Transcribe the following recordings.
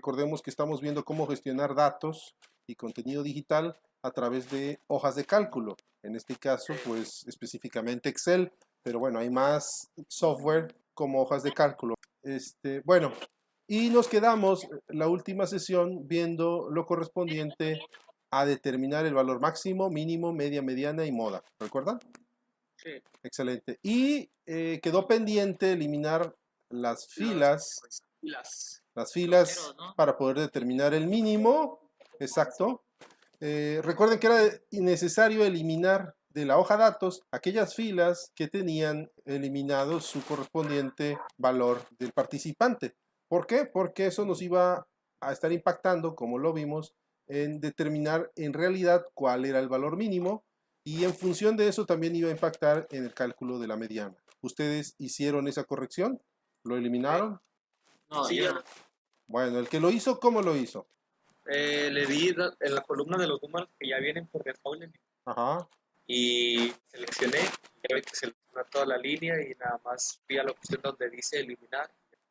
recordemos que estamos viendo cómo gestionar datos y contenido digital a través de hojas de cálculo. En este caso, pues específicamente Excel, pero bueno, hay más software como hojas de cálculo. Bueno, y nos quedamos la última sesión viendo lo correspondiente a determinar el valor máximo, mínimo, media, mediana y moda. ¿Recuerdan? Sí. Excelente. Y quedó pendiente eliminar las filas. Las filas ¿no? para poder determinar el mínimo. Exacto. Recuerden que era necesario eliminar de la hoja datos aquellas filas que tenían eliminado su correspondiente valor del participante. ¿Por qué? Porque eso nos iba a estar impactando, como lo vimos, en determinar en realidad cuál era el valor mínimo y en función de eso también iba a impactar en el cálculo de la mediana. ¿Ustedes hicieron esa corrección? ¿Lo eliminaron? No, sí, yo no. Bueno, el que lo hizo, ¿cómo lo hizo? Le di en la columna de los números que ya vienen por default Ajá. y seleccioné, ya ve que selecciona toda la línea y nada más fui a la opción donde dice eliminar.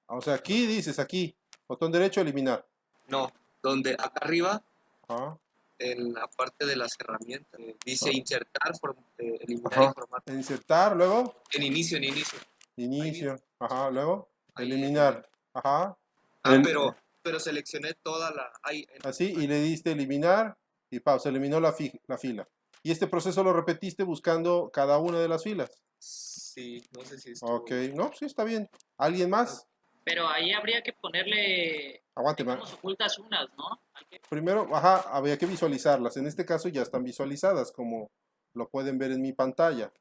O sea, aquí dices, aquí, botón derecho, eliminar. No, donde acá arriba, Ajá. en la parte de las herramientas, dice insertar, eliminar Ajá. informar. Insertar, luego, En inicio, en inicio. Ahí mismo, inicio. Ajá, luego, ahí eliminar. Ajá. Ah, El, pero seleccioné toda la... Ahí, así, y le diste eliminar y pausa, eliminó la fila. Y este proceso lo repetiste buscando cada una de las filas. sí, no sé si estuvo Ok, bien. no, sí, está bien. ¿Alguien más? Pero ahí habría que ponerle, Aguante, dejamos ocultas unas, ¿no? primero, ajá, había que visualizarlas. En este caso ya están visualizadas, como lo pueden ver en mi pantalla.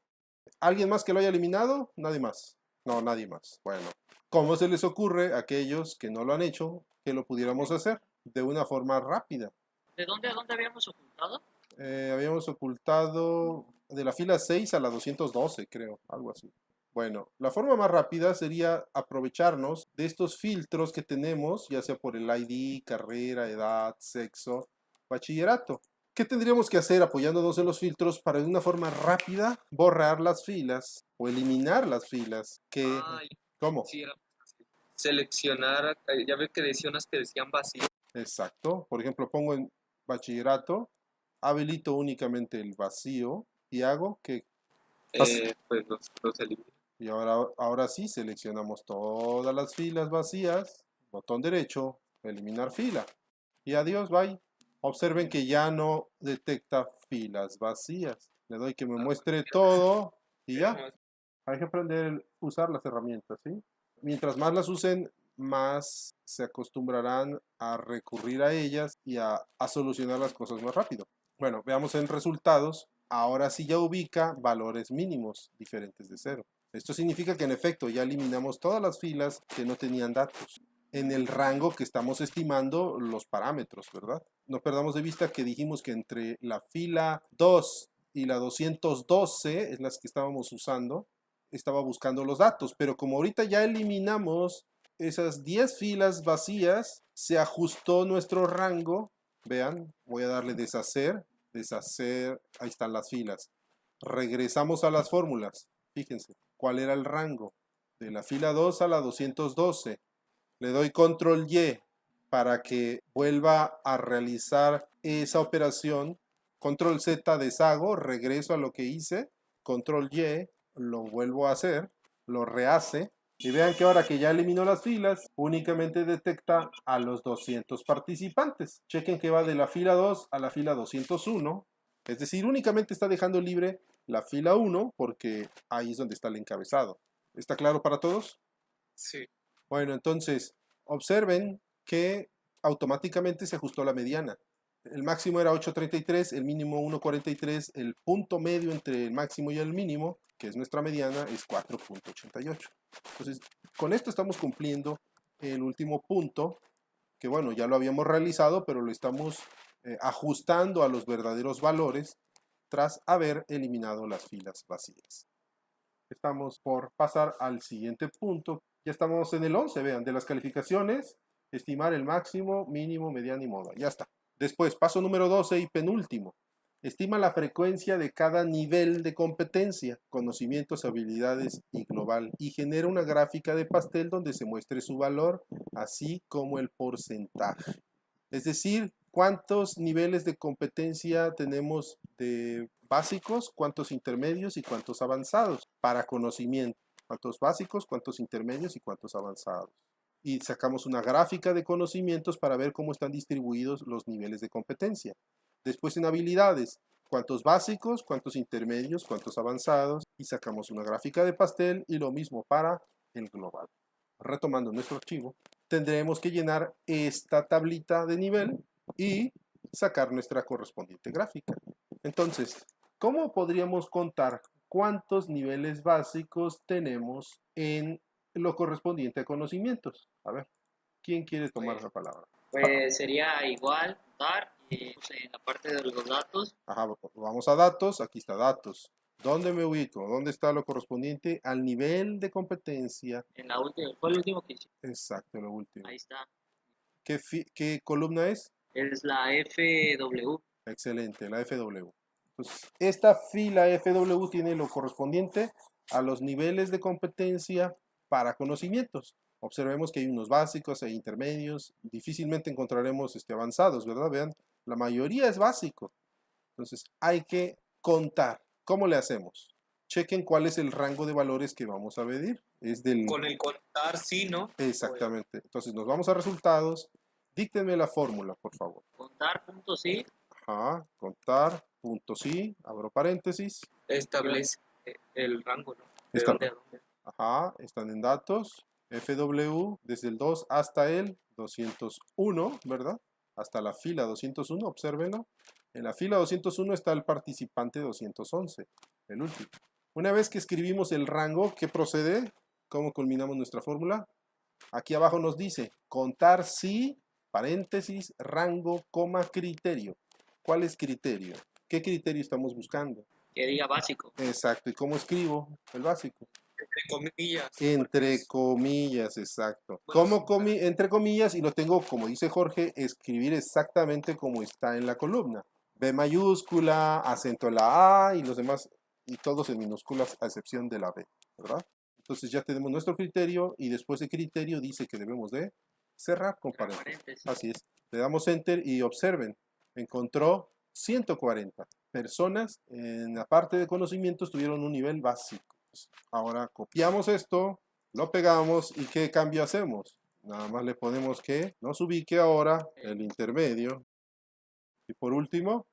¿Alguien más que lo haya eliminado? Nadie más. No, nadie más. Bueno, ¿cómo se les ocurre a aquellos que no lo han hecho que lo pudiéramos hacer de una forma rápida? ¿De dónde a dónde habíamos ocultado? Habíamos ocultado de la fila 6 a la 212, creo, algo así. Bueno, la forma más rápida sería aprovecharnos de estos filtros que tenemos, ya sea por el ID, carrera, edad, sexo, bachillerato. ¿Qué tendríamos que hacer apoyándonos en los filtros para de una forma rápida borrar las filas o eliminar las filas? ¿Cómo? Sí, era fácil. Seleccionar, ya ve que decía unas que decían vacío. Exacto. Por ejemplo, pongo en bachillerato, habilito únicamente el vacío y hago que... Pues los elimino. Y ahora sí, seleccionamos todas las filas vacías, botón derecho, eliminar fila. Y adiós, bye. Observen que ya no detecta filas vacías. Le doy que me muestre todo y ya. Hay que aprender a usar las herramientas, ¿sí? Mientras más las usen, más se acostumbrarán a recurrir a ellas y a solucionar las cosas más rápido. Bueno, veamos en resultados. Ahora sí ya ubica valores mínimos diferentes de cero. Esto significa que en efecto ya eliminamos todas las filas que no tenían datos en el rango que estamos estimando los parámetros, ¿verdad? No perdamos de vista que dijimos que entre la fila 2 y la 212 es las que estábamos usando, estaba buscando los datos, pero como ahorita ya eliminamos esas 10 filas vacías, se ajustó nuestro rango. Vean, voy a darle deshacer, deshacer, ahí están las filas. Regresamos a las fórmulas. Fíjense, ¿cuál era el rango? De la fila 2 a la 212. Le doy control Y para que vuelva a realizar esa operación. Control Z deshago, regreso a lo que hice. Control Y, lo vuelvo a hacer, lo rehace. Y vean que ahora que ya eliminó las filas, únicamente detecta a los 200 participantes. Chequen que va de la fila 2 a la fila 201. Es decir, únicamente está dejando libre la fila 1 porque ahí es donde está el encabezado. ¿Está claro para todos? Sí. Bueno, entonces, observen que automáticamente se ajustó la mediana. El máximo era 8.33, el mínimo 1.43, el punto medio entre el máximo y el mínimo, que es nuestra mediana, es 4.88. Entonces, con esto estamos cumpliendo el último punto, que bueno, ya lo habíamos realizado, pero lo estamos ajustando a los verdaderos valores tras haber eliminado las filas vacías. Estamos por pasar al siguiente punto. Ya estamos en el 11, vean, de las calificaciones, estimar el máximo, mínimo, mediano y moda. Ya está. Después, paso número 12 y penúltimo. Estima la frecuencia de cada nivel de competencia, conocimientos, habilidades y global, y genera una gráfica de pastel donde se muestre su valor, así como el porcentaje. Es decir, cuántos niveles de competencia tenemos de básicos, cuántos intermedios y cuántos avanzados para conocimiento. Cuántos básicos, cuántos intermedios y cuántos avanzados. Y sacamos una gráfica de conocimientos para ver cómo están distribuidos los niveles de competencia. Después en habilidades, cuántos básicos, cuántos intermedios, cuántos avanzados, y sacamos una gráfica de pastel y lo mismo para el global. Retomando nuestro archivo, tendremos que llenar esta tablita de nivel y sacar nuestra correspondiente gráfica. Entonces, ¿cómo podríamos contar cuántos niveles básicos tenemos en lo correspondiente a conocimientos? A ver, ¿quién quiere tomar la palabra? Pues sería igual dar pues, en la parte de los datos. Ajá, vamos a datos, aquí está datos. ¿Dónde me ubico? ¿Dónde está lo correspondiente al nivel de competencia? En la última, fue el último que hice. Exacto, lo último. Ahí está. ¿Qué columna es? Es la FW. Excelente, la FW. Entonces, esta fila FW tiene lo correspondiente a los niveles de competencia para conocimientos. Observemos que hay unos básicos, hay intermedios, difícilmente encontraremos avanzados, ¿verdad? Vean, la mayoría es básico. Entonces, hay que contar. ¿Cómo le hacemos? Chequen cuál es el rango de valores que vamos a medir. Es del... Con el contar, sí, ¿no? Exactamente. Entonces, nos vamos a resultados. Díctenme la fórmula, por favor. Contar puntos sí. Ajá, contar, punto sí, abro paréntesis. Establece el rango, ¿no? ¿De Está. dónde a dónde? Ajá, están en datos. FW desde el 2 hasta el 201, ¿verdad? Hasta la fila 201, obsérvenlo. En la fila 201 está el participante 211, el último. Una vez que escribimos el rango, ¿qué procede? ¿Cómo culminamos nuestra fórmula? Aquí abajo nos dice contar sí, paréntesis, rango, coma, criterio. ¿Cuál es criterio? ¿Qué criterio estamos buscando? Que diga básico. Exacto. ¿Y cómo escribo el básico? Entre comillas. Entre comillas, exacto. ¿Cómo entre comillas? Y lo tengo, como dice Jorge, escribir exactamente como está en la columna. B mayúscula, acento en la A y los demás, y todos en minúsculas a excepción de la B, ¿verdad? Entonces ya tenemos nuestro criterio y después de criterio dice que debemos de cerrar con paréntesis. Así es. Le damos enter y observen, encontró 140 personas en la parte de conocimientos tuvieron un nivel básico. Ahora copiamos esto, lo pegamos y ¿qué cambio hacemos? Nada más le ponemos que nos ubique ahora el intermedio. Y por último,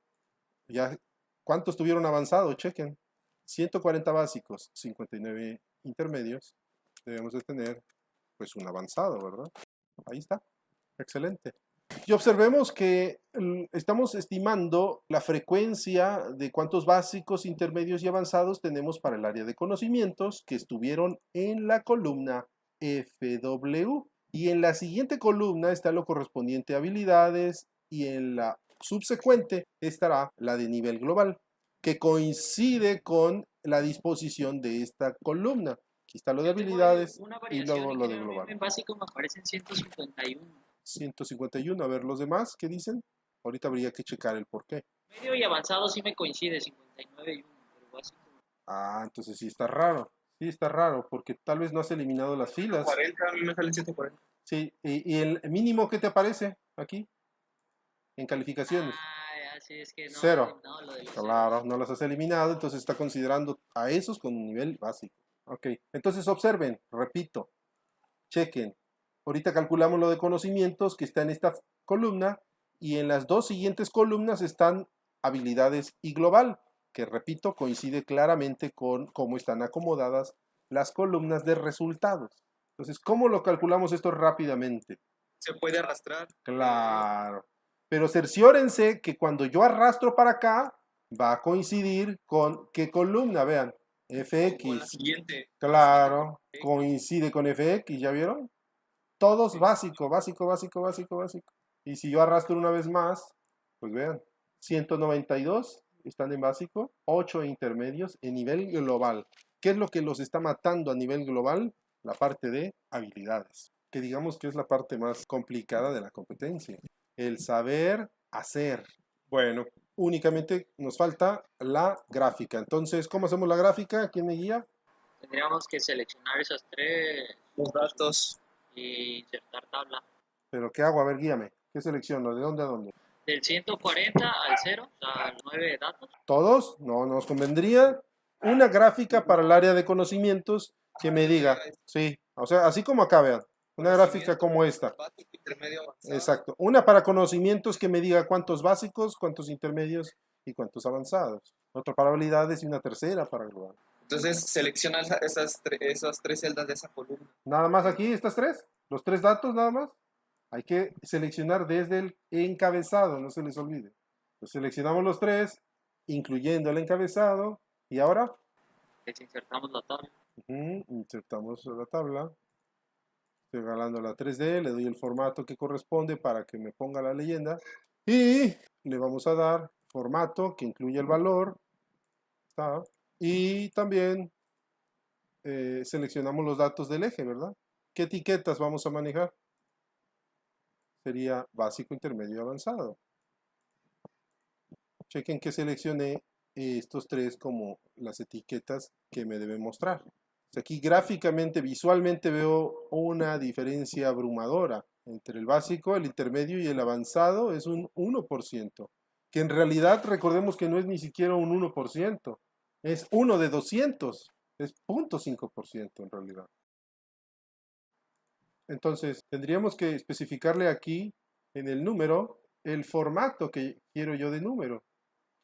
ya ¿cuántos tuvieron avanzado? Chequen. 140 básicos, 59 intermedios. Debemos de tener pues un avanzado, ¿verdad? Ahí está. Excelente. Y observemos que estamos estimando la frecuencia de cuántos básicos, intermedios y avanzados tenemos para el área de conocimientos que estuvieron en la columna FW. Y en la siguiente columna está lo correspondiente a habilidades y en la subsecuente estará la de nivel global, que coincide con la disposición de esta columna. Aquí está lo de habilidades y luego lo de global. En básico me aparecen 151. 151, a ver los demás, ¿qué dicen? Ahorita habría que checar el por qué. Medio y avanzado sí me coincide, 59 y 1, pero básico. Ah, entonces sí está raro. Sí está raro, porque tal vez no has eliminado las filas. 40, a mí me salen 140. Sí, y el mínimo que te aparece aquí, en calificaciones. Ah, sí, es que no. 0. No, lo de los Claro, no las has eliminado, entonces está considerando a esos con un nivel básico. Ok, entonces observen, repito, chequen. Ahorita calculamos lo de conocimientos que está en esta columna y en las dos siguientes columnas están habilidades y global, que repito, coincide claramente con cómo están acomodadas las columnas de resultados. Entonces, ¿cómo lo calculamos esto rápidamente? Se puede arrastrar. Claro. Pero cerciórense que cuando yo arrastro para acá, va a coincidir con qué columna, vean, Con la FX. siguiente. Claro, coincide con FX, ¿ya vieron? Todos sí. Básico, básico, básico, básico, básico. Y si yo arrastro una vez más, pues vean, 192 están en básico, 8 intermedios en nivel global. ¿Qué es lo que los está matando a nivel global? La parte de habilidades, que digamos que es la parte más complicada de la competencia. El saber hacer. Bueno, únicamente nos falta la gráfica. Entonces, ¿cómo hacemos la gráfica? ¿Quién me guía? Tendríamos que seleccionar esas tres Los datos. y insertar tabla. ¿Pero qué hago? A ver, guíame. ¿Qué selecciono? ¿De dónde a dónde? Del 140 al 0, o sea, al 9 datos. ¿Todos? No, nos convendría una gráfica para el área de conocimientos que me diga, sí, o sea, así como acá, vean, una gráfica como esta. Básico, intermedio, avanzado. Exacto. Una para conocimientos que me diga cuántos básicos, cuántos intermedios y cuántos avanzados. Otra para habilidades y una tercera para global. Entonces selecciona esas tres celdas de esa columna. Nada más aquí, estas tres, los tres datos nada más. Hay que seleccionar desde el encabezado, no se les olvide. Pues seleccionamos los tres, incluyendo el encabezado. Y ahora Insertamos la tabla. insertamos la tabla. Estoy regalando la 3D, le doy el formato que corresponde para que me ponga la leyenda. Y le vamos a dar formato que incluye el valor. ¿Está? Y también seleccionamos los datos del eje, ¿verdad? ¿Qué etiquetas vamos a manejar? Sería básico, intermedio y avanzado. Chequen que seleccioné estos tres como las etiquetas que me deben mostrar. Aquí gráficamente, visualmente veo una diferencia abrumadora entre el básico, el intermedio y el avanzado. Es un 1%, que en realidad recordemos que no es ni siquiera un 1%, es 1 de 200, es 0.5% en realidad. Entonces, tendríamos que especificarle aquí en el número el formato que quiero yo de número.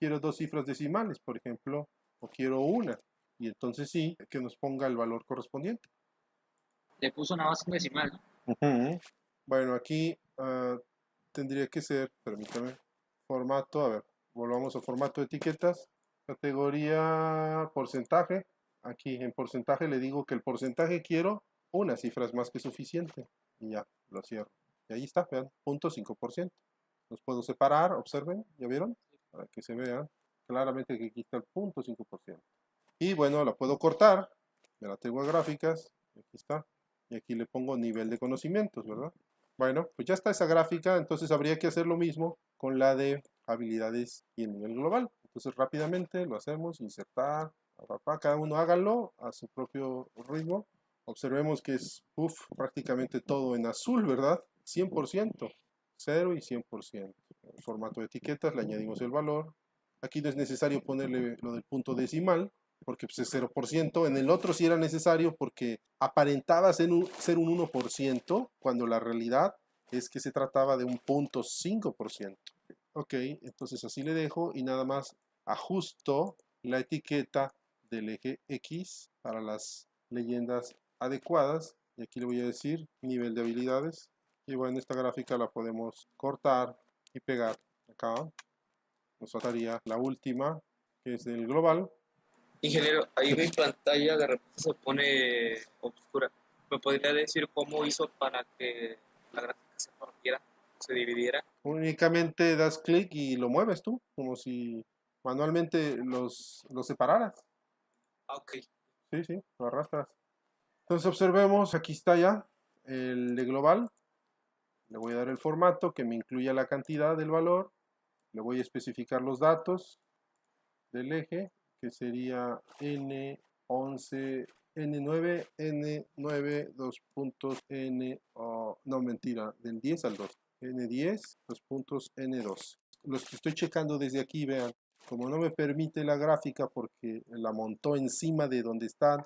Quiero 2 cifras decimales, por ejemplo, o quiero una. Y entonces sí, que nos ponga el valor correspondiente. Le puso una base decimal, ¿no? Ujú. Bueno, aquí tendría que ser, permítame, formato, a ver, volvamos a formato de etiquetas, categoría porcentaje. Aquí en porcentaje le digo que el porcentaje quiero una cifra es más que suficiente. Y ya, lo cierro. Y ahí está, vean, 0.5%. Los puedo separar, observen, ¿ya vieron? Para que se vea claramente que aquí está el 0.5%. Y bueno, la puedo cortar, me la tengo a gráficas, aquí está. Y aquí le pongo nivel de conocimientos, ¿verdad? Bueno, pues ya está esa gráfica, entonces habría que hacer lo mismo con la de habilidades y el nivel global. Entonces rápidamente lo hacemos, insertar, cada uno háganlo a su propio ritmo. Observemos que es prácticamente todo en azul, ¿verdad? 100%, 0 y 100%. En formato de etiquetas le añadimos el valor. Aquí no es necesario ponerle lo del punto decimal, porque pues, es 0%. En el otro sí era necesario porque aparentaba ser un 1%, cuando la realidad es que se trataba de un 0.5%. Ok, entonces así le dejo y nada más ajusto la etiqueta del eje X para las leyendas adecuadas. Y aquí le voy a decir nivel de habilidades. Y bueno, esta gráfica la podemos cortar y pegar acá. Nos faltaría la última, que es el global. Ingeniero, ahí mi pantalla de repente se pone oscura. ¿Me podría decir cómo hizo para que la gráfica se partiera, se dividiera? Únicamente das clic y lo mueves tú, como si manualmente los separaras. Ah, ok. Sí, sí, lo arrastras. Entonces observemos, aquí está ya el de global. Le voy a dar el formato que me incluya la cantidad del valor. Le voy a especificar los datos del eje, que sería N11, N9, N9, 2 puntos, N, no mentira, del 10 al 2. N10, 2 puntos, N2. Los que estoy checando desde aquí, vean, como no me permite la gráfica porque la montó encima de donde están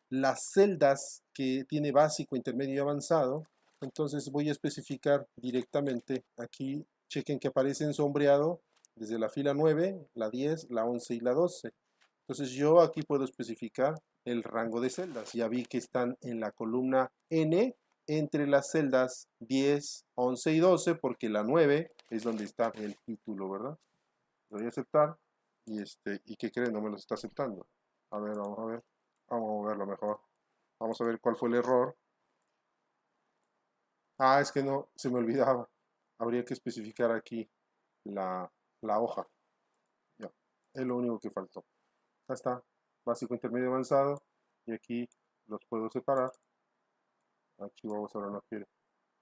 las celdas que tiene básico, intermedio y avanzado, entonces voy a especificar directamente aquí, chequen que aparece en sombreado desde la fila 9, la 10, la 11 y la 12. Entonces yo aquí puedo especificar el rango de celdas. Ya vi que están en la columna N entre las celdas 10, 11 y 12 porque la 9 es donde está el título, ¿verdad? Lo voy a aceptar y ¿qué creen? No me lo está aceptando. A ver, vamos a ver. Vamos a verlo mejor. Vamos a ver cuál fue el error. Ah, es que no, se me olvidaba. Habría que especificar aquí la hoja. Ya, es lo único que faltó. Ya está. Básico, intermedio, avanzado. Y aquí los puedo separar. Aquí vamos a ver, no quiere.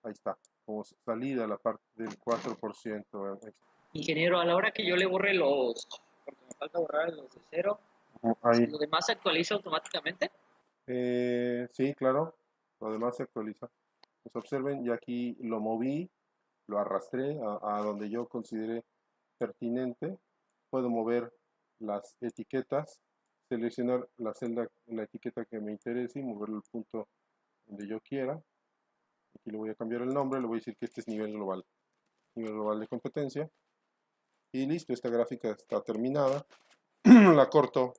Ahí está. Como salida la parte del 4%. Ingeniero, a la hora que yo le borre porque me falta borrar los de cero, Ahí. ¿lo demás se actualiza automáticamente? Sí, claro. Lo demás se actualiza. Pues observen, ya aquí lo moví, lo arrastré a donde yo considere pertinente. Puedo mover las etiquetas, seleccionar la celda, la etiqueta que me interese y moverlo al punto donde yo quiera. Aquí le voy a cambiar el nombre, le voy a decir que este es nivel global de competencia. Y listo, esta gráfica está terminada. La corto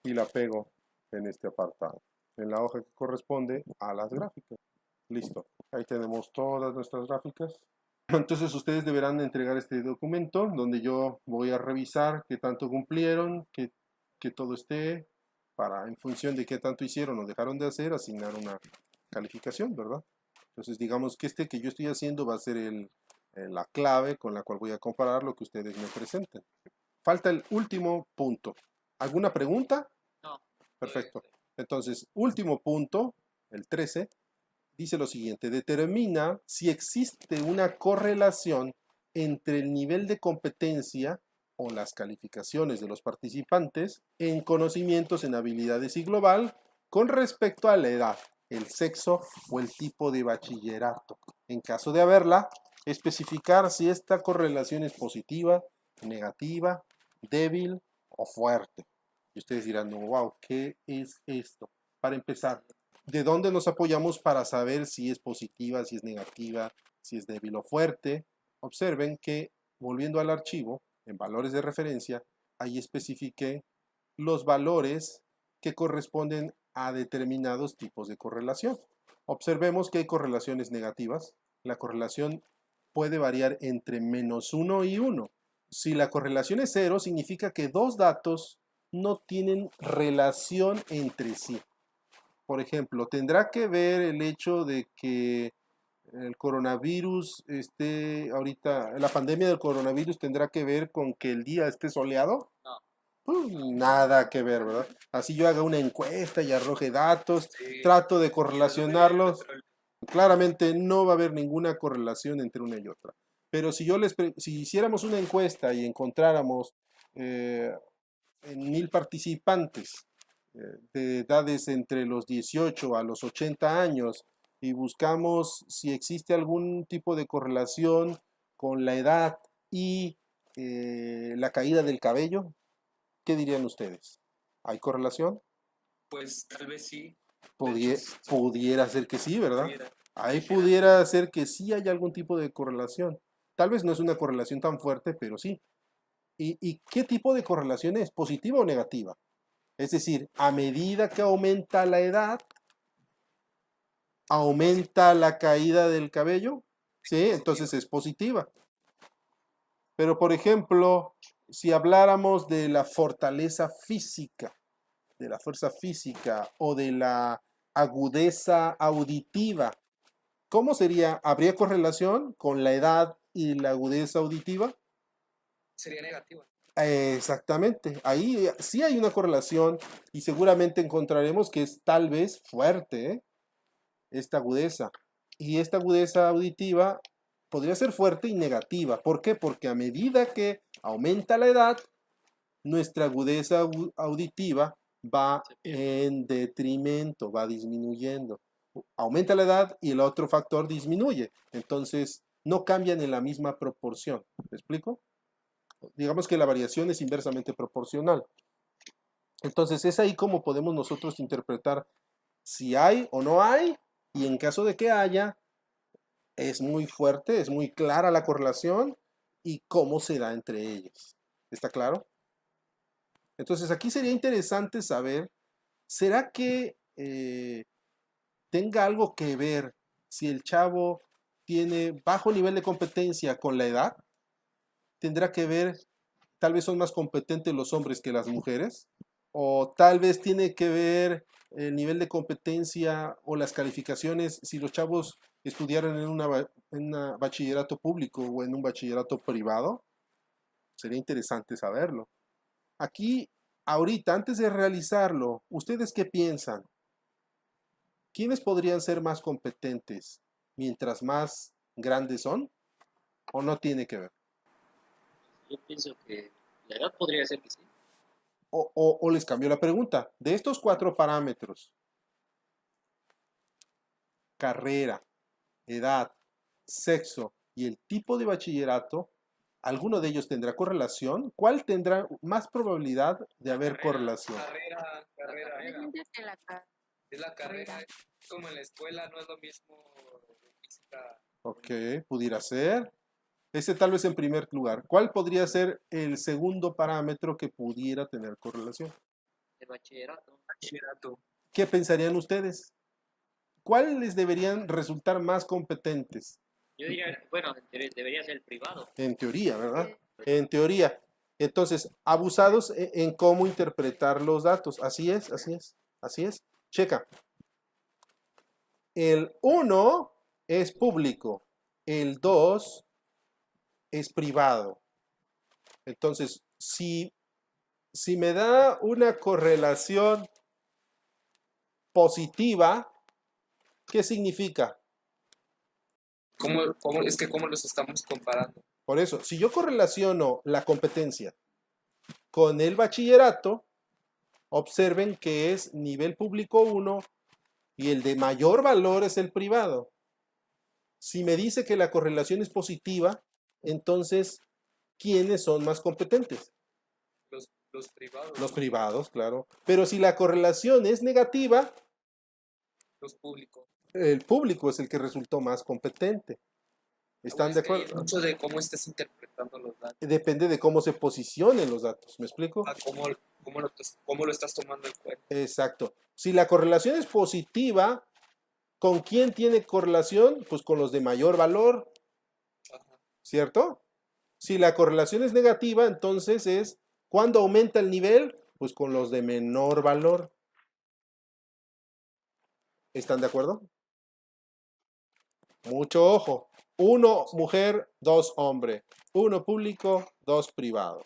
y la pego en este apartado, en la hoja que corresponde a las gráficas. Listo, ahí tenemos todas nuestras gráficas. Entonces ustedes deberán entregar este documento donde yo voy a revisar qué tanto cumplieron, que todo esté, para en función de qué tanto hicieron o dejaron de hacer, asignar una calificación, ¿verdad? Entonces digamos que este que yo estoy haciendo va a ser la clave con la cual voy a comparar lo que ustedes me presenten. Falta el último punto. ¿Alguna pregunta? No. Perfecto. Entonces, último punto, el 13, dice lo siguiente: determina si existe una correlación entre el nivel de competencia o las calificaciones de los participantes en conocimientos, en habilidades y global con respecto a la edad, el sexo o el tipo de bachillerato. En caso de haberla, especificar si esta correlación es positiva, negativa, débil o fuerte. Y ustedes dirán, no, wow, ¿qué es esto? Para empezar, ¿de dónde nos apoyamos para saber si es positiva, si es negativa, si es débil o fuerte? Observen que, volviendo al archivo, en valores de referencia, ahí especifiqué los valores que corresponden a determinados tipos de correlación. Observemos que hay correlaciones negativas. La correlación puede variar entre -1 y 1. Si la correlación es 0, significa que dos datos no tienen relación entre sí. Por ejemplo, tendrá que ver el hecho de que el coronavirus esté ahorita, la pandemia del coronavirus tendrá que ver con que el día esté soleado. No. Nada que ver, ¿verdad? Así yo haga una encuesta y arroje datos, Sí, trato de y les doy el correlacionarlos. petróleo. Claramente no va a haber ninguna correlación entre una y otra. Pero si hiciéramos una encuesta y encontráramos eh, en 1000 participantes de edades entre los 18 a los 80 años y buscamos si existe algún tipo de correlación con la edad y la caída del cabello, ¿qué dirían ustedes? ¿Hay correlación? Pues tal vez sí. De hecho, Pudiera ser que sí, ¿verdad? pudiera. Ahí Ligera. pudiera ser que sí hay algún tipo de correlación. Tal vez no es una correlación tan fuerte, pero sí. ¿Y qué tipo de correlación es? ¿Positiva o negativa? Es decir, a medida que aumenta la edad, aumenta la caída del cabello, ¿sí? Entonces es positiva. Pero, por ejemplo, si habláramos de la fortaleza física, de la fuerza física o de la agudeza auditiva, ¿cómo sería? ¿Habría correlación con la edad y la agudeza auditiva? Sería negativa. Exactamente, ahí sí hay una correlación y seguramente encontraremos que es tal vez fuerte, ¿eh? Esta agudeza. Y esta agudeza auditiva podría ser fuerte y negativa. ¿Por qué? Porque a medida que aumenta la edad, nuestra agudeza auditiva va Se pierde. en detrimento, va disminuyendo. Aumenta la edad y el otro factor disminuye. Entonces, no cambian en la misma proporción. ¿Me explico? Digamos que la variación es inversamente proporcional. Entonces, es ahí como podemos nosotros interpretar si hay o no hay, y en caso de que haya, es muy fuerte, es muy clara la correlación y cómo se da entre ellas. ¿Está claro? Entonces, aquí sería interesante saber, ¿será que tenga algo que ver si el chavo tiene bajo nivel de competencia con la edad? ¿Tendrá que ver, tal vez son más competentes los hombres que las mujeres? ¿O tal vez tiene que ver el nivel de competencia o las calificaciones si los chavos estudiaran en un bachillerato público o en un bachillerato privado? Sería interesante saberlo. Aquí, ahorita, antes de realizarlo, ¿ustedes qué piensan? ¿Quiénes podrían ser más competentes mientras más grandes son? ¿O no tiene que ver? Yo pienso que la edad podría ser que sí. O les cambio la pregunta. De estos 4 parámetros, carrera, edad, sexo y el tipo de bachillerato, ¿alguno de ellos tendrá correlación? ¿Cuál tendrá más probabilidad de haber Carrera, correlación? Carrera. Realmente es de la Es la carrera. Es como en la escuela, no es lo mismo de física. Ok, pudiera ser. Ese tal vez en primer lugar. ¿Cuál podría ser el segundo parámetro que pudiera tener correlación? El bachillerato. Bachillerato. ¿Qué pensarían ustedes? ¿Cuáles deberían resultar más competentes? Yo diría, bueno, debería ser el privado. En teoría, ¿verdad? En teoría. Entonces, abusados en cómo interpretar los datos. Así es, así es, así es. Checa. El 1 es público, el 2 es privado. Entonces, si me da una correlación positiva, ¿qué significa? ¿Cómo los estamos comparando? Por eso, si yo correlaciono la competencia con el bachillerato, observen que es nivel público 1 y el de mayor valor es el privado. Si me dice que la correlación es positiva, entonces, ¿quiénes son más competentes? Los privados. Los privados, claro. Pero si la correlación es negativa, Los públicos. el público es el que resultó más competente. ¿Están de Es que hay acuerdo? mucho de cómo estés interpretando los datos. Depende de cómo se posicionen los datos. ¿Me explico? Cómo lo estás tomando en cuenta. Exacto. Si la correlación es positiva, ¿con quién tiene correlación? Pues con los de mayor valor, Ajá. ¿cierto? Si la correlación es negativa, entonces es ¿cuándo aumenta el nivel? Pues con los de menor valor. ¿Están de acuerdo? Mucho ojo. 1 mujer, 2 hombre. 1 público, 2 privado.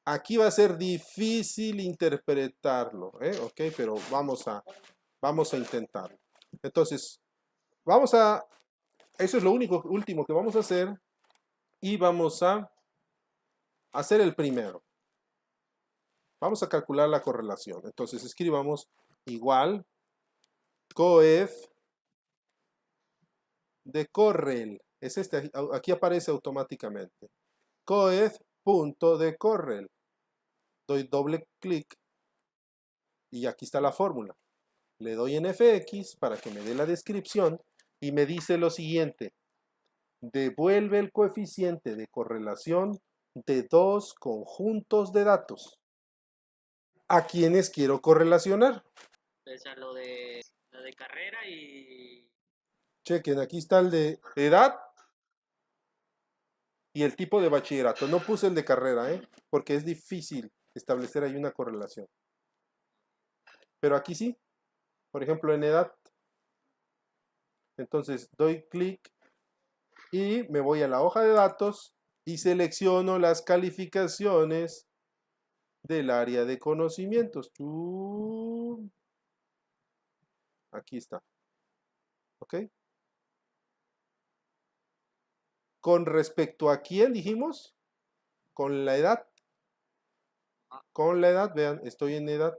Aquí va a ser difícil interpretarlo, ¿eh? Ok, pero vamos a intentarlo. Entonces, eso es lo último que vamos a hacer y vamos a hacer el primero. Vamos a calcular la correlación. Entonces, escribamos igual coef de correl. Es este, aquí aparece automáticamente. Coef punto de correl. Doy doble clic y aquí está la fórmula. Le doy en fx para que me dé la descripción y me dice lo siguiente. Devuelve el coeficiente de correlación de 2 conjuntos de datos. ¿A quiénes quiero correlacionar? Entonces, a lo de carrera y Chequen, aquí está el de edad y el tipo de bachillerato. No puse el de carrera, porque es difícil establecer ahí una correlación. Pero aquí sí. Por ejemplo, en edad. Entonces doy clic y me voy a la hoja de datos y selecciono las calificaciones del área de conocimientos. Aquí está. ¿Ok? Con respecto a quién dijimos, con la edad. Con la edad, vean, estoy en edad.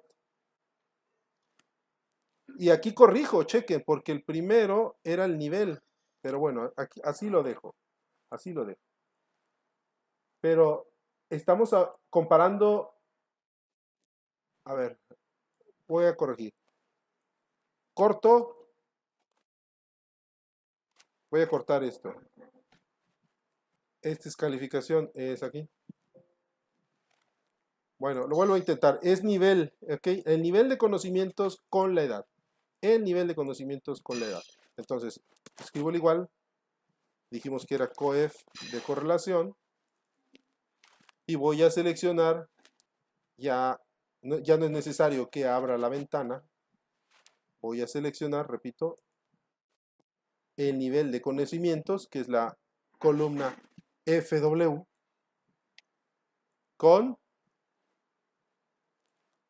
Y aquí corrijo, chequen, porque el primero era el nivel. Pero bueno, aquí, así lo dejo. Así lo dejo. Pero estamos comparando. A ver, voy a corregir. Corto. Voy a cortar esto. Esta es calificación, es aquí. Bueno, lo vuelvo a intentar. Es nivel, ¿ok? El nivel de conocimientos con la edad. El nivel de conocimientos con la edad. Entonces, escribo el igual. Dijimos que era coef de correlación. Y voy a seleccionar, ya no es necesario que abra la ventana. Voy a seleccionar, repito, el nivel de conocimientos, que es la columna FW,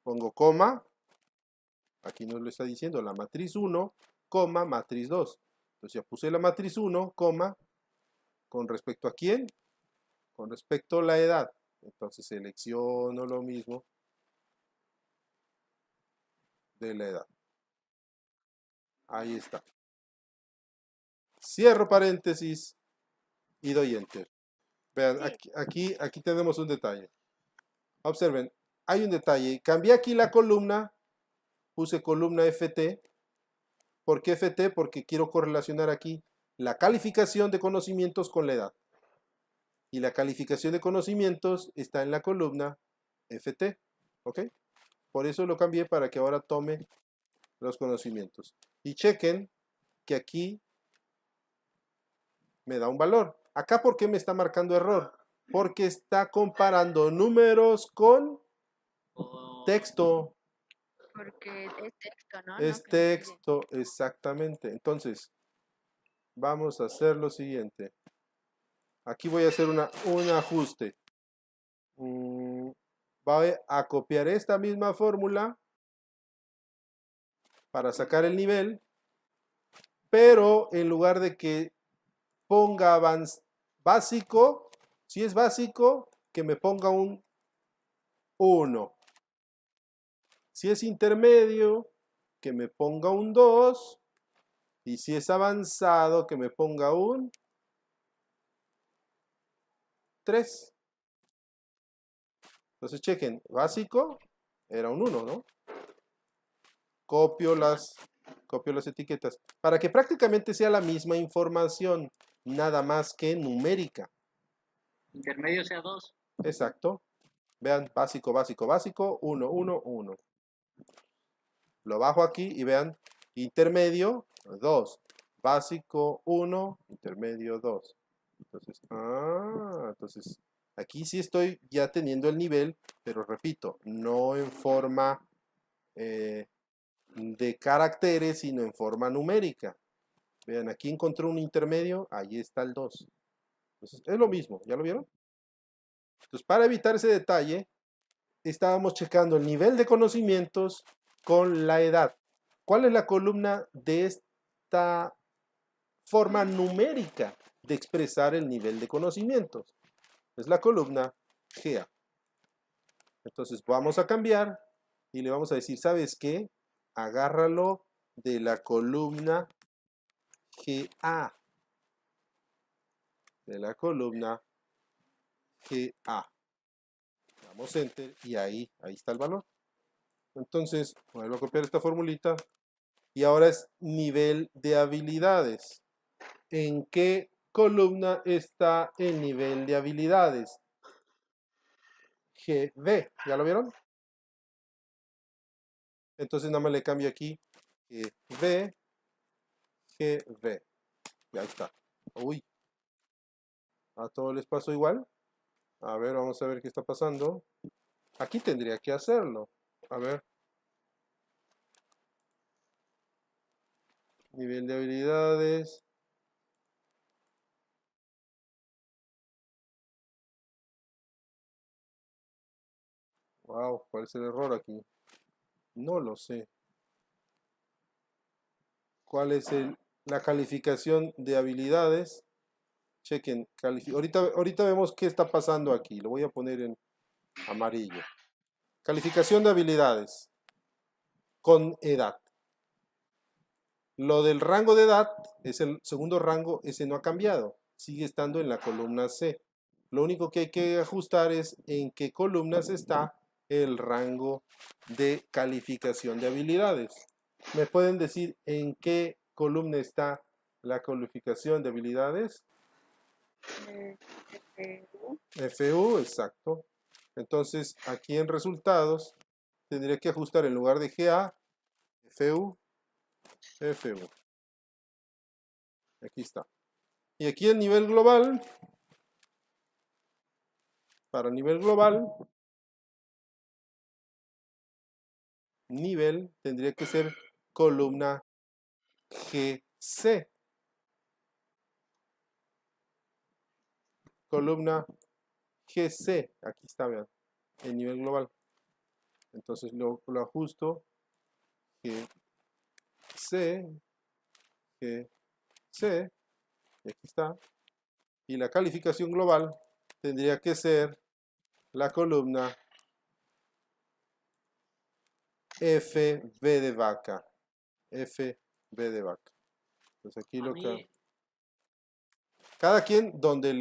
pongo coma, aquí nos lo está diciendo, la matriz 1, coma, matriz 2. Entonces ya puse la matriz 1, coma, ¿con respecto a quién? con respecto a la edad. Entonces selecciono lo mismo de la edad. Ahí está. Cierro paréntesis y doy enter. Vean, aquí tenemos un detalle. Observen, hay un detalle. Cambié aquí la columna, puse columna FT. ¿Por qué FT? Porque quiero correlacionar aquí la calificación de conocimientos con la edad. Y la calificación de conocimientos está en la columna FT. ¿Ok? Por eso lo cambié para que ahora tome los conocimientos. Y chequen que aquí me da un valor. Acá, ¿por qué me está marcando error? Porque está comparando números con O texto. Porque es texto, ¿no? Es No que le sigue. texto, exactamente. Entonces, vamos a hacer lo siguiente. Aquí voy a hacer un ajuste. Voy a copiar esta misma fórmula para sacar el nivel, pero en lugar de que ponga básico, si es básico, que me ponga un 1. Si es intermedio, que me ponga un 2. Y si es avanzado, que me ponga un 3. Entonces chequen, básico era un 1, ¿no? Copio las etiquetas para que prácticamente sea la misma información, nada más que numérica. intermedio sea 2. Exacto. Vean, básico, básico, básico, 1, 1, 1. Lo bajo aquí y vean, intermedio, 2. Básico, 1, intermedio, 2. Entonces, aquí sí estoy ya teniendo el nivel, pero repito, no en forma de caracteres, sino en forma numérica. Vean, aquí encontré un intermedio, ahí está el 2. Entonces, es lo mismo, ¿ya lo vieron? Entonces, para evitar ese detalle, estábamos checando el nivel de conocimientos con la edad. ¿Cuál es la columna de esta forma numérica de expresar el nivel de conocimientos? Es la columna GA. Entonces vamos a cambiar y le vamos a decir, ¿sabes qué? Agárralo de la columna GA. De la columna GA. Damos enter y ahí está el valor. Entonces, vuelvo a copiar esta formulita y ahora es nivel de habilidades. ¿En qué columna está el nivel de habilidades? GB, ¿ya lo vieron? Entonces nada más le cambio aquí GB, GB. Ya está. Uy, a todos les pasó igual. A ver, vamos a ver qué está pasando. Aquí tendría que hacerlo. A ver. Nivel de habilidades. Wow, ¿cuál es el error aquí? No lo sé. ¿Cuál es la calificación de habilidades? Chequen. Ahorita vemos qué está pasando aquí. Lo voy a poner en amarillo. Calificación de habilidades con edad. Lo del rango de edad es el segundo rango, ese no ha cambiado. Sigue estando en la columna C. Lo único que hay que ajustar es en qué columnas está el rango de calificación de habilidades. ¿Me pueden decir en qué columna está la calificación de habilidades? FU. FU, exacto. Entonces, aquí en resultados, tendría que ajustar en lugar de GA, FU, FU. Aquí está. Y aquí en nivel global, para nivel global, nivel tendría que ser columna GC. Columna GC. Aquí está, vean. El nivel global. Entonces lo ajusto. GC. GC. Y aquí está. Y la calificación global tendría que ser la columna FB de vaca. FB de vaca. Entonces aquí A lo que... mí, Cada quien donde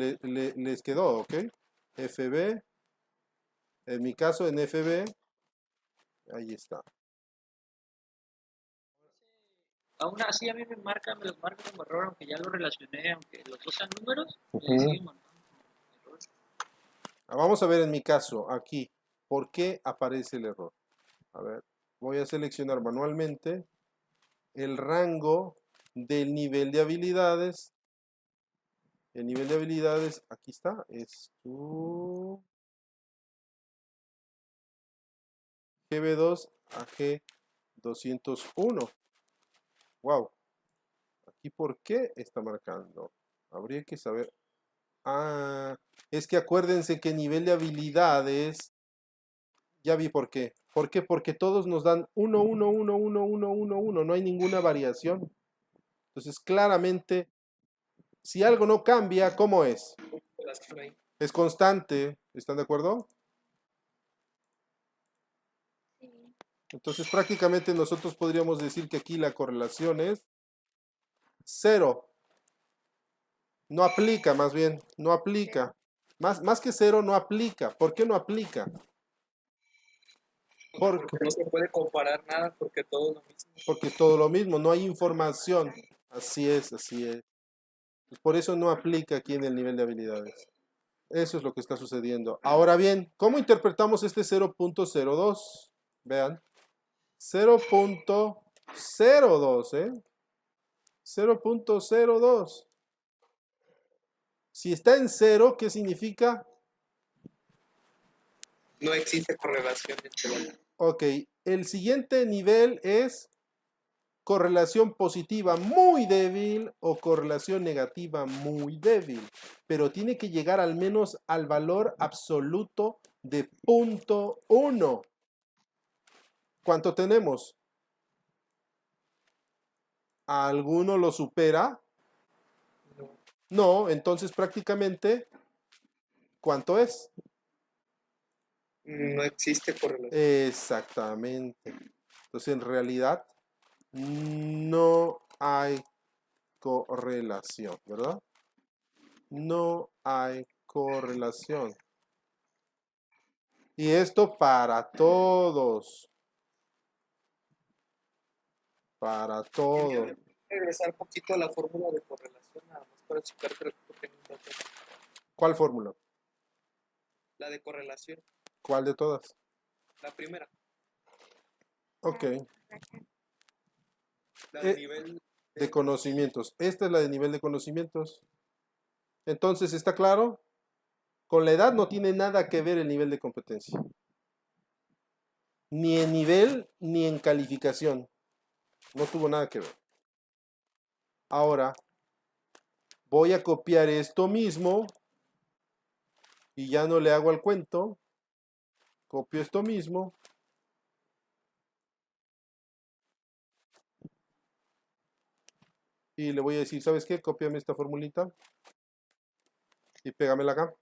les quedó, ¿ok? FB, en mi caso en FB, ahí está. aún así, a mí me los marca como error, aunque ya lo relacioné, aunque los dos sean números, Ujú. me siguen marcando como error. Vamos a ver en mi caso, aquí, ¿por qué aparece el error? A ver, voy a seleccionar manualmente el rango del nivel de habilidades. El nivel de habilidades, aquí está, es GB2 a G201. Wow, aquí ¿por qué está marcando? Habría que saber. Ah, es que acuérdense que nivel de habilidades, ya vi por qué. ¿Por qué? Porque todos nos dan 1, 1, 1, 1, 1, 1, 1. No hay ninguna variación. Entonces, claramente, si algo no cambia, ¿cómo es? Las que están ahí. Es constante. ¿Están de acuerdo? Sí. Entonces, prácticamente nosotros podríamos decir que aquí la correlación es 0. No aplica, más bien. No aplica. Más que 0, no aplica. ¿Por qué no aplica? Porque no se puede comparar nada porque todo es lo mismo. Porque es todo lo mismo, no hay información. Así es, así es. Pues por eso no aplica aquí en el nivel de habilidades. Eso es lo que está sucediendo. Ahora bien, ¿cómo interpretamos este 0.02? Vean. 0.02, ¿eh? 0.02. Si está en 0, ¿qué significa? No existe correlación entre las. Ok, el siguiente nivel es correlación positiva muy débil o correlación negativa muy débil, pero tiene que llegar al menos al valor absoluto de 0.1. ¿Cuánto tenemos? ¿Alguno lo supera? No, No, entonces prácticamente, ¿cuánto es? no existe correlación. Exactamente. Entonces en realidad no hay correlación, ¿verdad? No hay correlación. Y esto para todos. Para todos. Regresar un poquito a la fórmula de correlación, nada más para checar que tengo un dato. ¿Cuál fórmula? La de correlación, ¿Cuál de todas? la primera, Ok. la de Eh, nivel de conocimientos. Esta es la de nivel de conocimientos. Entonces, ¿está claro? Con la edad no tiene nada que ver el nivel de competencia. Ni en nivel ni en calificación. No tuvo nada que ver. Ahora, voy a copiar esto mismo y ya no le hago al cuento. Copio esto mismo. Y le voy a decir, ¿sabes qué? Cópiame esta formulita y pégamela acá.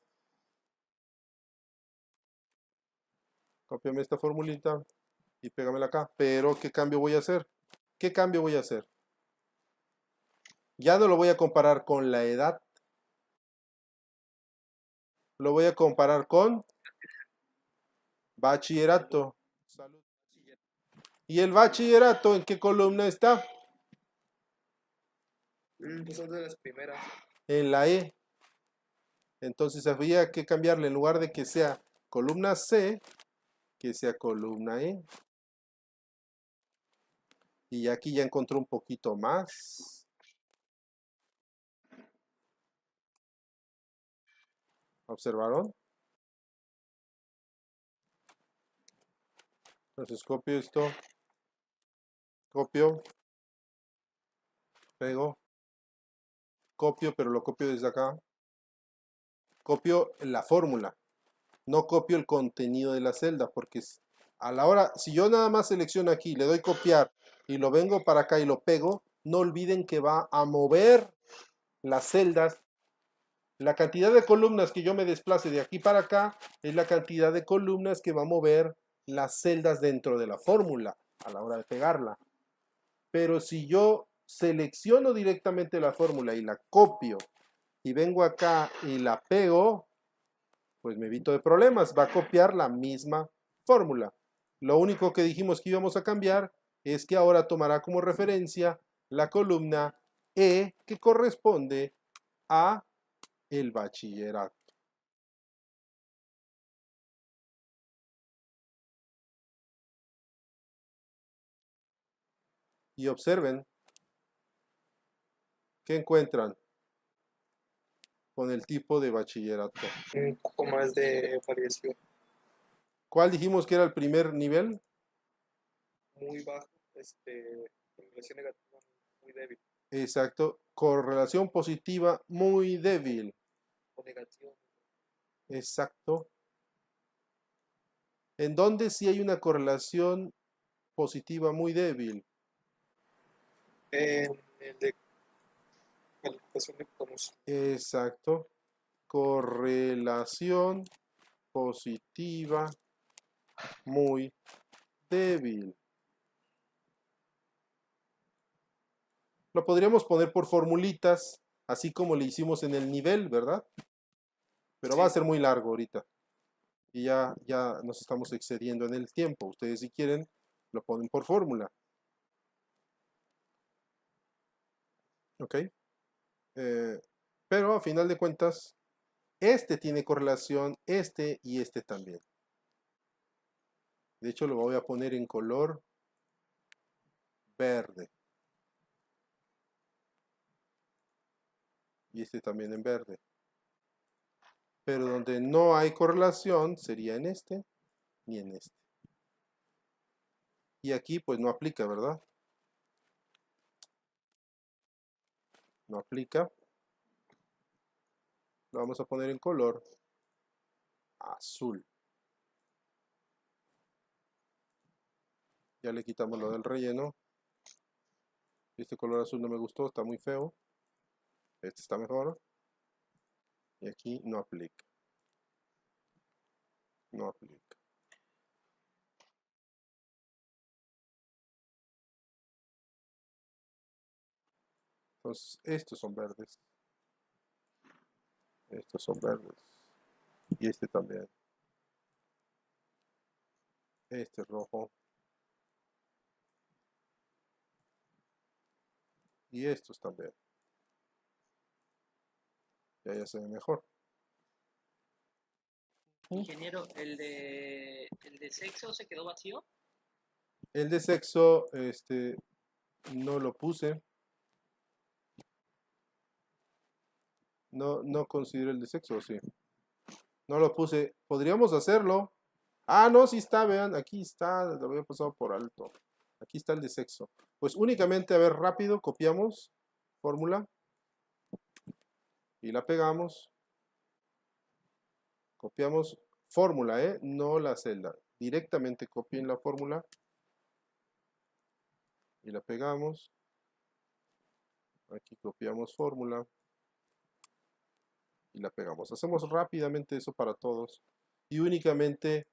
Cópiame esta formulita y pégamela acá. Pero, ¿qué cambio voy a hacer? ¿Qué cambio voy a hacer? Ya no lo voy a comparar con la edad. Lo voy a comparar con bachillerato. ¿Y el bachillerato en qué columna está? pues son de las primeras. En la E. Entonces habría que cambiarle en lugar de que sea columna C, que sea columna E. Y aquí ya encontré un poquito más. ¿Observaron? Entonces copio esto, copio, pego, copio, pero lo copio desde acá. Copio la fórmula, no copio el contenido de la celda, porque a la hora, si yo nada más selecciono aquí, le doy copiar y lo vengo para acá y lo pego, no olviden que va a mover las celdas. La cantidad de columnas que yo me desplace de aquí para acá es la cantidad de columnas que va a mover las celdas dentro de la fórmula a la hora de pegarla. Pero si yo selecciono directamente la fórmula y la copio y vengo acá y la pego, pues me evito de problemas. Va a copiar la misma fórmula. Lo único que dijimos que íbamos a cambiar es que ahora tomará como referencia la columna E que corresponde a el bachillerato. Y observen, ¿qué encuentran con el tipo de bachillerato? Un poco más de variación. ¿Cuál dijimos que era el primer nivel? Muy bajo, correlación negativa muy débil Exacto, correlación positiva muy débil. o negativa. Exacto. ¿En dónde sí hay una correlación positiva muy débil? En el de calificación de conocimiento. Exacto. Correlación positiva muy débil. Lo podríamos poner por formulitas, así como le hicimos en el nivel, ¿verdad? Pero va a Sí. ser muy largo ahorita. Y ya nos estamos excediendo en el tiempo. Ustedes si quieren, lo ponen por fórmula. ¿Ok? Pero a final de cuentas, este tiene correlación, este y este también. De hecho, lo voy a poner en color verde. Y este también en verde. Pero donde no hay correlación sería en este y en este. Y aquí pues no aplica, ¿verdad? No aplica. Lo vamos a poner en color azul. Ya le quitamos lo del relleno. Este color azul no me gustó, está muy feo. Este está mejor. Y aquí no aplica. No aplica. Entonces, estos son verdes. Estos son verdes. Y este también. Este es rojo. Y estos también. Ya se ve mejor. Ingeniero, el de sexo se quedó vacío. El de sexo, no lo puse. No considero el de sexo, sí. No lo puse. Podríamos hacerlo. Ah, no, sí está, vean. Aquí está. Lo había pasado por alto. Aquí está el de sexo. Pues únicamente, a ver, rápido, copiamos fórmula. Y la pegamos. Copiamos fórmula, no la celda. Directamente copien la fórmula. Y la pegamos. Aquí copiamos fórmula. Y la pegamos. Hacemos rápidamente eso para todos. Y únicamente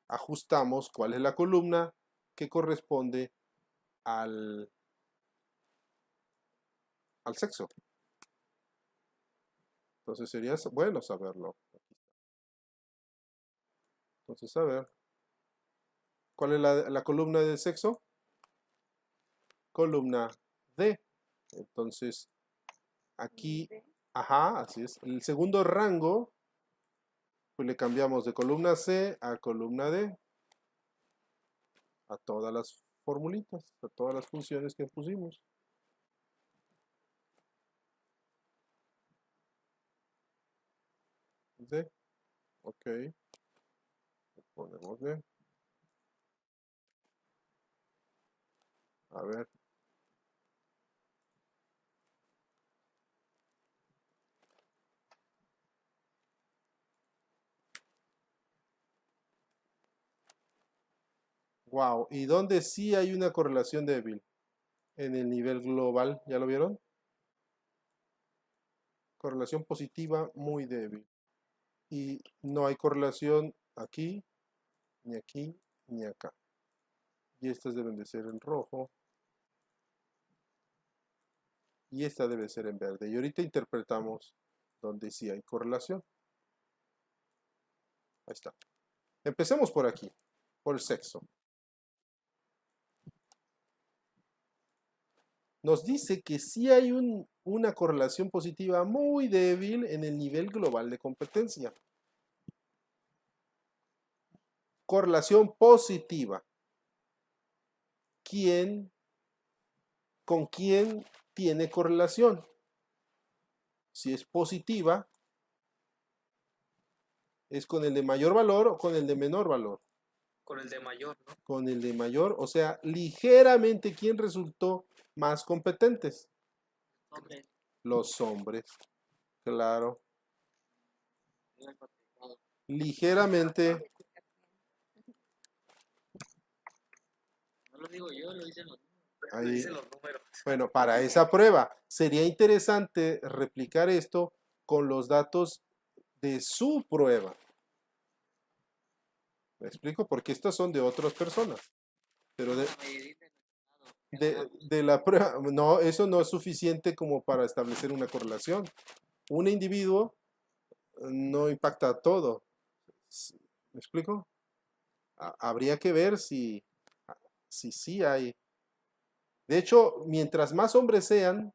ajustamos cuál es la columna que corresponde al sexo. Entonces sería bueno saberlo. Entonces, a ver. ¿Cuál es la columna del sexo? Columna D. Entonces, aquí, ajá, así es. El segundo rango, pues le cambiamos de columna C a columna D. A todas las formulitas, a todas las funciones que pusimos. D. Ok. Ponemos D. A ver. Wow. ¿Y dónde sí hay una correlación débil? En el nivel global. ¿Ya lo vieron? Correlación positiva muy débil. Y no hay correlación aquí, ni aquí, ni acá. Y estas deben de ser en rojo. Y esta debe ser en verde. Y ahorita interpretamos donde sí hay correlación. Ahí está. Empecemos por aquí, por el sexo. Nos dice que sí hay una correlación positiva muy débil en el nivel global de competencia. Correlación positiva. ¿Con quién tiene correlación? Si es positiva, ¿es con el de mayor valor o con el de menor valor? Con el de mayor, ¿no? Con el de mayor, o sea, ligeramente, ¿quién resultó más competentes? Hombre, Los hombres, claro. no es complicado. Ligeramente, No lo digo yo, lo dicen los números. Le ahí, dicen los números. bueno, para esa prueba sería interesante replicar esto con los datos de su prueba. ¿Me explico? Porque estas son de otras personas. Pero La medidita en el lado. de la prueba, no, eso no es suficiente como para establecer una correlación. Un individuo no impacta a todo. ¿Me explico? Habría que ver si sí hay. De hecho, mientras más hombres sean,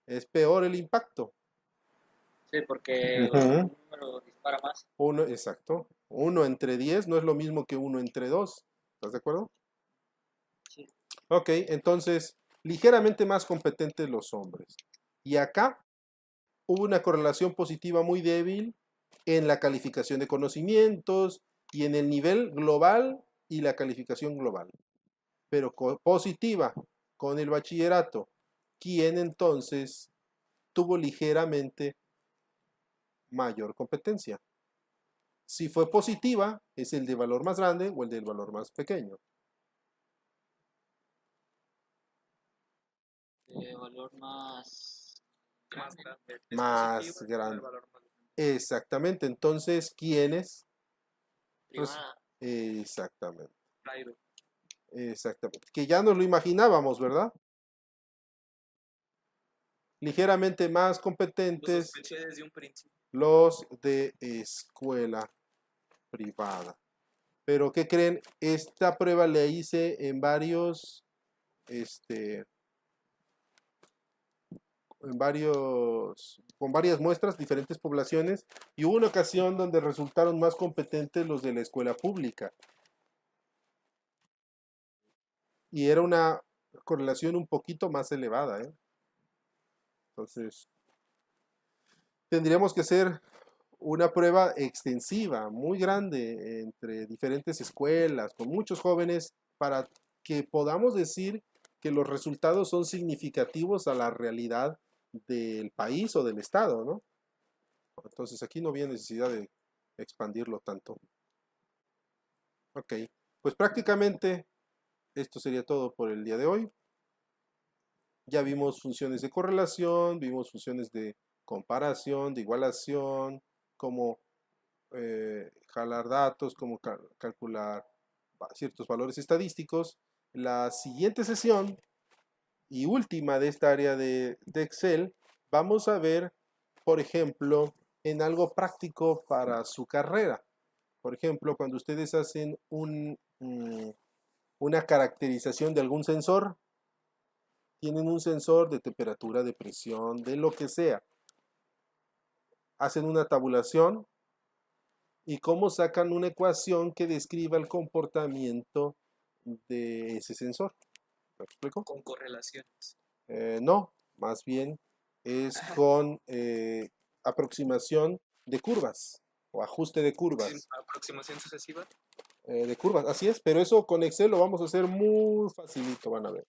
es peor el impacto. Sí, porque Ujú. un número dispara más. Uno, exacto. 1 entre 10 no es lo mismo que 1 entre 2. ¿Estás de acuerdo? Sí. Ok, entonces, ligeramente más competentes los hombres. Y acá hubo una correlación positiva muy débil en la calificación de conocimientos y en el nivel global y la calificación global. Pero positiva con el bachillerato, quien entonces tuvo ligeramente mayor competencia. Si fue positiva, es el de valor más grande o el del valor más pequeño. De valor más Más grande. grande. Es Más positivo, grande. el valor más grande. Exactamente. Entonces, ¿quiénes? Privada. Exactamente. Private. Exactamente. Que ya nos lo imaginábamos, ¿verdad? Ligeramente más Lo competentes sospeché desde un principio. los de escuela privada. Pero, ¿qué creen? Esta prueba la hice en varios, con varias muestras, diferentes poblaciones, y hubo una ocasión donde resultaron más competentes los de la escuela pública. Y era una correlación un poquito más elevada, ¿eh? Entonces, tendríamos que hacer una prueba extensiva, muy grande, entre diferentes escuelas, con muchos jóvenes, para que podamos decir que los resultados son significativos a la realidad del país o del estado, ¿no? Entonces aquí no había necesidad de expandirlo tanto. Ok, pues prácticamente esto sería todo por el día de hoy. Ya vimos funciones de correlación, vimos funciones de comparación, de igualación, cómo jalar datos, cómo calcular ciertos valores estadísticos. La siguiente sesión y última de esta área de Excel, vamos a ver, por ejemplo, en algo práctico para su carrera. Por ejemplo, cuando ustedes hacen una caracterización de algún sensor, tienen un sensor de temperatura, de presión, de lo que sea. Hacen una tabulación y cómo sacan una ecuación que describa el comportamiento de ese sensor. ¿Me explico? Con correlaciones. No, más bien es con aproximación de curvas o ajuste de curvas. Aproximación sucesiva. De curvas, así es, pero eso con Excel lo vamos a hacer muy facilito, van a ver.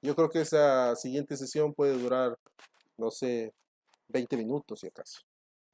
Yo creo que esa siguiente sesión puede durar, no sé, 20 minutos si acaso.